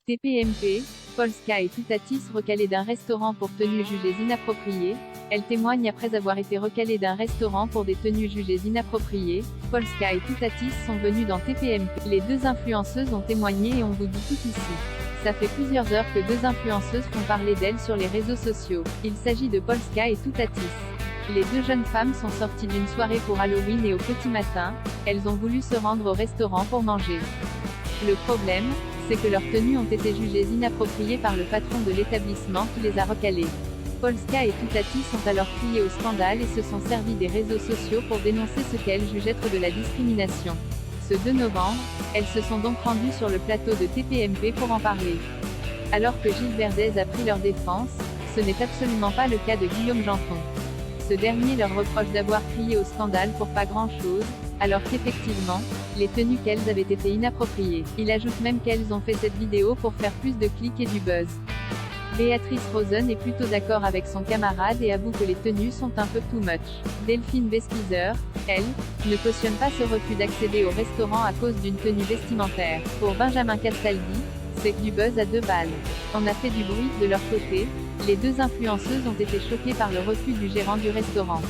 TPMP, Polska et Toutatis recalés d'un restaurant pour tenues jugées inappropriées. Elle témoigne après avoir été recalée d'un restaurant pour des tenues jugées inappropriées. Polska et Toutatis sont venues dans TPMP. Les deux influenceuses ont témoigné et on vous dit tout ici. Ça fait plusieurs heures que deux influenceuses font parler d'elles sur les réseaux sociaux. Il s'agit de Polska et Toutatis. Les deux jeunes femmes sont sorties d'une soirée pour Halloween et au petit matin, elles ont voulu se rendre au restaurant pour manger. Le problème, c'est que leurs tenues ont été jugées inappropriées par le patron de l'établissement qui les a recalées. Polska et Toutatis ont alors crié au scandale et se sont servis des réseaux sociaux pour dénoncer ce qu'elles jugent être de la discrimination. Ce 2 novembre, elles se sont donc rendues sur le plateau de TPMP pour en parler. Alors que Gilles Verdez a pris leur défense, ce n'est absolument pas le cas de Guillaume Janton. Ce dernier leur reproche d'avoir crié au scandale pour pas grand-chose, alors qu'effectivement, les tenues qu'elles avaient été inappropriées. Il ajoute même qu'elles ont fait cette vidéo pour faire plus de clics et du buzz. Béatrice Rosen est plutôt d'accord avec son camarade et avoue que les tenues sont un peu too much. Delphine Vespizer, elle, ne cautionne pas ce refus d'accéder au restaurant à cause d'une tenue vestimentaire. Pour Benjamin Castaldi, c'est que du buzz à 2 balles. On a fait du bruit de leur côté. Les deux influenceuses ont été choquées par le refus du gérant du restaurant.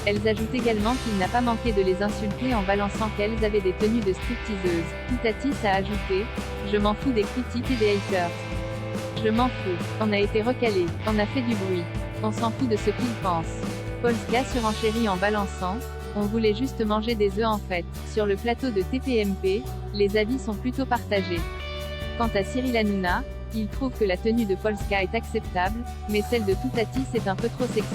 Elles ajoutent également qu'il n'a pas manqué de les insulter en balançant qu'elles avaient des tenues de stripteaseuses. Toutatis a ajouté « Je m'en fous des critiques et des haters. Je m'en fous. On a été recalés. On a fait du bruit. On s'en fout de ce qu'ils pensent. » Polska surenchérit en balançant « On voulait juste manger des œufs en fait. » Sur le plateau de TPMP, les avis sont plutôt partagés. Quant à Cyril Hanouna, il trouve que la tenue de Polska est acceptable, mais celle de Toutatis est un peu trop sexy.